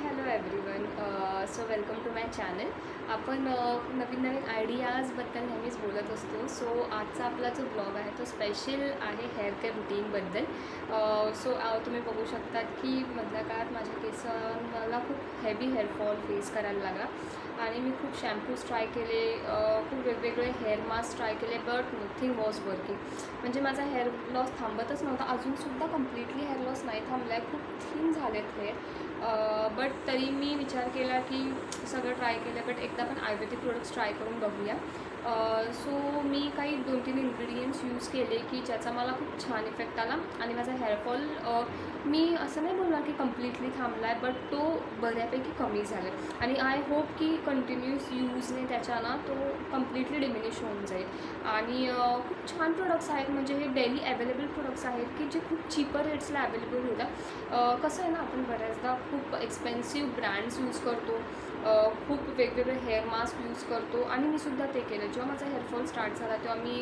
Hello everyone. So welcome to my channel. आपण नवीन नवीन आयडियाजबद्दल नेहमीच बोलत असतो. सो आजचा आपला जो ब्लॉग आहे तो स्पेशल आहे हेअर केअर रुटीनबद्दल. सो तुम्ही बघू शकतात की मधल्या काळात माझ्या केसांना खूप हेवी हेअरफॉल फेस करायला लागला आणि मी खूप शॅम्पूज ट्राय केले, खूप वेगवेगळे हेअर मास्क ट्राय केले, बट नथिंग वॉज वर्किंग. म्हणजे माझा हेअर लॉस थांबतच नव्हता. अजूनसुद्धा कम्प्लिटली हेअर लॉस नाही थांबला आहे. खूप थिन झालेत हेअर. बट तरी मी विचार केला की सगळं ट्राय केलं, बट एकदा पण आयुर्वेदिक प्रोडक्ट्स ट्राय करून बघूया. सो मी काही 2-3 इन्ग्रेडियंट्स यूज केले की ज्याचा मला खूप छान इफेक्ट आला आणि माझा हेअरफॉल मी असं नाही बोलणार की कम्प्लिटली थांबला आहे, बट तो बऱ्यापैकी कमी झाला आहे आणि आय होप की कंटिन्यूअस यूजने त्याच्यानं तो कम्प्लिटली डिमिनिश होऊन जाईल. आणि खूप छान प्रोडक्ट्स आहेत, म्हणजे हे डेली अवेलेबल प्रोडक्ट्स आहेत की जे खूप चीपर रेट्सला अवेलेबल होतात. कसं आहे ना, आपण बऱ्याचदा खूप एक्सपेन्सिव्ह ब्रँड्स यूज करतो, खूप वेगवेगळे हेअर मास्क यूज करतो आणि मी सुद्धा ते केलं. जेव्हा माझा हेअरफॉल स्टार्ट झाला तेव्हा मी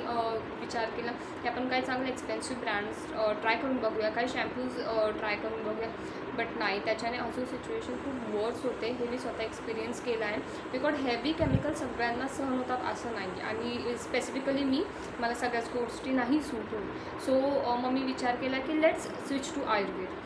विचार केला की आपण काही चांगले एक्सपेन्सिव्ह ब्रँड्स ट्राय करून बघूया, काही शॅम्पूज ट्राय करून बघूया. बट नाही, त्याच्याने अजून सिच्युएशन खूप वर्स होते. हे मी स्वतः एक्सपिरियन्स केलं आहे. बिकॉज हेवी केमिकल सगळ्यांना सहन होतात असं नाही, आणि स्पेसिफिकली मला सगळ्याच गोष्टी नाही सूट होईल. सो मग मी विचार केला की let's switch to Ayurveda.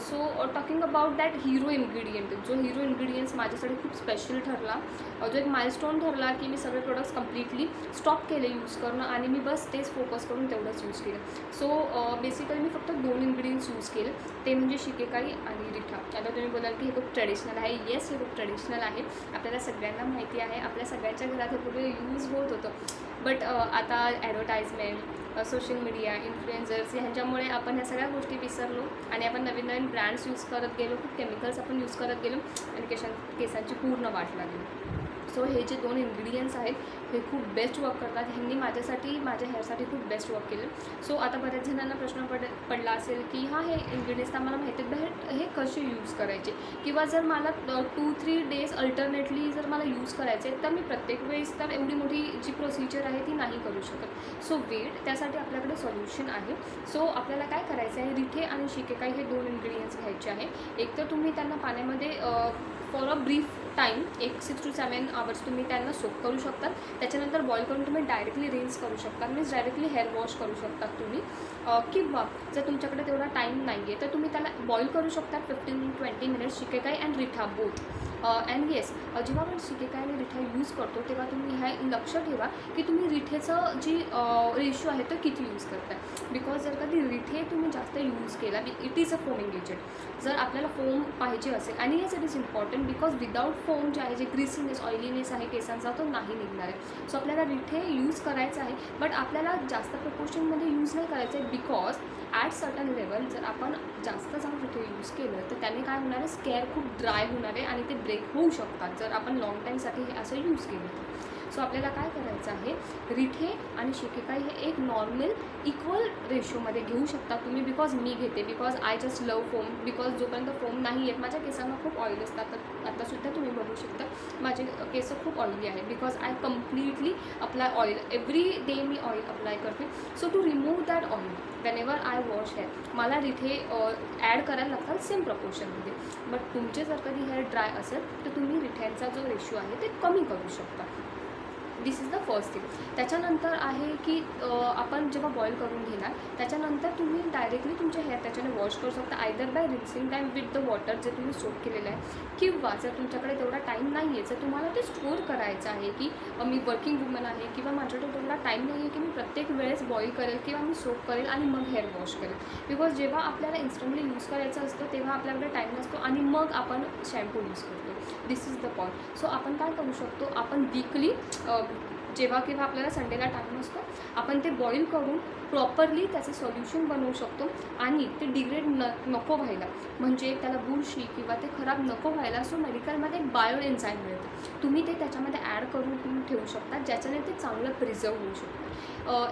So talking about that hero ingredient, जो हिरो इन्ग्रेडियंट्स माझ्यासाठी खूप स्पेशल ठरला, जो एक माइलस्टोन ठरला की मी सगळे प्रोडक्ट्स कम्प्लिटली स्टॉप केले यूज करणं आणि मी बस तेच फोकस करून तेवढंच यूज केलं. सो बेसिकली मी फक्त 2 इन्ग्रेडियंट्स यूज केले, ते म्हणजे शिकेकाई आणि रिठा. आता तुम्ही बोलाल की हे खूप ट्रेडिशनल आहे. येस, हे खूप ट्रेडिशनल आहे, आपल्याला सगळ्यांना माहिती आहे, आपल्या सगळ्यांच्या घरात हे पूर्वी यूज होत होतं. बट आता ॲडव्हर्टाइजमेंट, सोशल मीडिया, इन्फ्लुएन्सर्स ह्यांच्यामुळे आपण ह्या सगळ्या गोष्टी विसरलो आणि आपण नवीन नवीन ब्रँड्स यूज करत गेलो, खूप केमिकल्स आपण यूज करत गेलो आणि केसांची पूर्ण वाट लागली. सो हे जे 2 इन्ग्रेडियंट्स आहेत हे खूप बेस्ट वर्क करतात. ह्यांनी माझ्या हेअरसाठी खूप बेस्ट वर्क केलं. सो आता बऱ्याच जणांना प्रश्न पडला असेल की हां, हे इन्ग्रेडियंट्स आम्हाला माहिती आहेत, बट हे कसे यूज करायचे, किंवा जर मला 2-3 डेज अल्टरनेटली जर मला यूज करायचे तर मी प्रत्येक वेळेस तर एवढी मोठी जी प्रोसिजर आहे ती नाही करू शकत. सो वेट, त्यासाठी आपल्याकडे सोल्युशन आहे. सो आपल्याला काय करायचं आहे, रिठे आणि शिकेकाई हे 2 इन्ग्रेडियंट्स घ्यायचे आहे. एक तर तुम्ही त्यांना पाण्यामध्ये फॉर अ ब्रीफ टाईम, एक 6 to 7 आवर्स तुम्ही त्यांना सोक करू शकतात. त्याच्यानंतर बॉईल करून तुम्ही डायरेक्टली रिन्स करू शकता, मीन्स डायरेक्टली हेअर वॉश करू शकतात तुम्ही. किंवा जर तुमच्याकडे तेवढा टाईम नाही आहे तर तुम्ही त्याला बॉईल करू शकता 15-20 minutes, shikakai and reetha both. And yes, जेव्हा आपण शिकेकाई आणि रिठा यूज करतो तेव्हा तुम्ही ह्या लक्ष ठेवा की तुम्ही रिठेचं जी रेशो आहे तो किती यूज करताय. बिकॉज जर कधी रिठे तुम्ही जास्त यूज केला, it is a foaming agent. जर आपल्याला फोम पाहिजे असेल, आणि yes it is important, because without foam जे आहे, जे ग्रीसीनेस, ऑइलीनेस आहे केसांचा, तो नाही निघणार आहे. सो आपल्याला रिठे यूज करायचं आहे, बट आपल्याला जास्त प्रपोर्शनमध्ये यूज नाही करायचं आहे. बिकॉज ॲट सर्टन लेवल जर आपण जास्त जाऊन रिठे यूज केलं तर त्याने काय होणार आहे, स्केअर खूप ड्राय होणार आहे आणि ते ब्रेक होऊ शकतात जर आपण लाँग टाईमसाठी हे असं यूज केलं तर. सो आपल्याला काय करायचं आहे, रिठे आणि शिकेकाई हे एक नॉर्मल इक्वल रेशोमध्ये घेऊ शकता तुम्ही. बिकॉज मी घेते, because I just love foam. Because जोपर्यंत फोम नाही येत, माझ्या केसांना खूप ऑइल असतात. तर आतासुद्धा तुम्ही बघू शकता माझे केस खूप ऑइली आहे, because I completely apply oil every day. मी ऑइल अप्लाय करते. So to remove that oil whenever I wash hair, मला रिठे ॲड करायला लागतात सेम प्रपोर्शनमध्ये. बट तुमचे जर कधी हेअर ड्राय असेल तर तुम्ही रिठ्यांचा जो रेशो आहे ते कमी करू शकता. दिस इज द फर्स्ट थिंग. त्याच्यानंतर आहे की आपण जेव्हा बॉईल करून घेणार त्याच्यानंतर तुम्ही डायरेक्टली तुमचे हेअर त्याच्याने वॉश करू शकता, either by rinsing time with the water जे तुम्ही सोक केलेलं आहे, किंवा जर तुमच्याकडे तेवढा टाईम नाही आहे, जर तुम्हाला ते स्टोअर करायचं आहे की मी वर्किंग वुमन आहे किंवा माझ्याकडे तेवढा टाईम नाही आहे की मी प्रत्येक वेळेस बॉईल करेल किंवा मी सोक करेल आणि मग हेअर वॉश करेल. बिकॉज जेव्हा आपल्याला इन्स्टंटली यूज करायचं असतं तेव्हा आपल्याकडे टाईम नसतो आणि मग आपण शॅम्पू यूज करतो. दिस इज द पॉईंट. सो आपण काय करू शकतो, आपण वीकली जेव्हा केव्हा आपल्याला संडेला टाईम असतो, आपण ते बॉईल करून प्रॉपरली त्याचं सोल्युशन बनवू शकतो आणि ते डिग्रेड नको व्हायला, म्हणजे त्याला बुरशी किंवा ते खराब नको व्हायला. सो मेडिकलमध्ये बायो एन्झाईम मिळतं, तुम्ही ते त्याच्यामध्ये ॲड करून ठेवू शकता, ज्याच्याने ते चांगलं प्रिझर्व होऊ शकतं.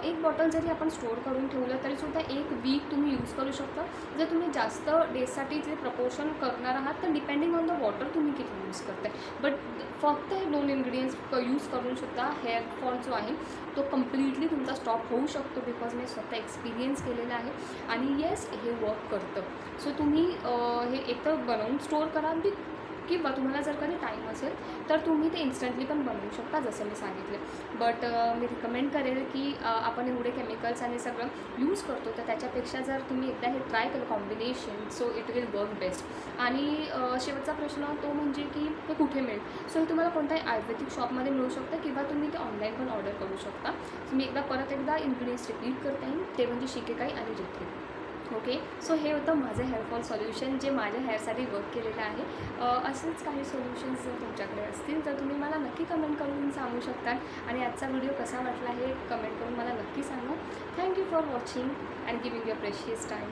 एक बॉटल जरी आपण स्टोअर करून ठेवलं तरीसुद्धा 1 वीक तुम्ही यूज करू शकता. जर तुम्ही जास्त डेजसाठी जे प्रपोर्शन करणार आहात तर डिपेंडिंग ऑन द वॉटर तुम्ही किती यूज करताय. बट फक्त हे 2 इन्ग्रेडियंट्स यूज करून सुद्धा हेअरफॉल जो आहे तो कम्प्लिटली तुमचा स्टॉप होऊ शकतो. बिकॉज मी स्वतः एक्सपिरियन्स केलेला आहे आणि येस, हे वर्क करतं. सो तुम्ही हे एकतर बनवून स्टोअर करा, किंवा तुम्हाला जर कधी टाईम असेल तर तुम्ही ते इन्स्टंटली पण बनवू शकता जसं मी सांगितले. बट मी रिकमेंड करेल की आपण एवढे केमिकल्स आणि सगळं यूज करतो, तर त्याच्यापेक्षा जर तुम्ही एकदा हे ट्राय केलं combination, so it will work best. आणि शेवटचा प्रश्न तो म्हणजे की ते कुठे मिळेल. सो हे तुम्हाला कोणत्याही आयुर्वेदिक शॉपमध्ये मिळू शकतं किंवा तुम्ही ते ऑनलाईन पण ऑर्डर करू शकता. सो मी परत एकदा इन्ग्रेडियंट्स रिपीट करता येईल, ते म्हणजे शिकेकाई आणि जिथे. ओके, सो हे होतं माझं हेअरफॉल सॉल्युशन जे माझ्या हेअरसाठी वर्क केलेलं आहे. असेच काही सोल्युशन्स जर तुमच्याकडे असतील तर तुम्ही मला नक्की कमेंट करून सांगू शकता. आणि आजचा व्हिडिओ कसा वाटला हे कमेंट करून मला नक्की सांगा. Thank you for watching and giving your precious time.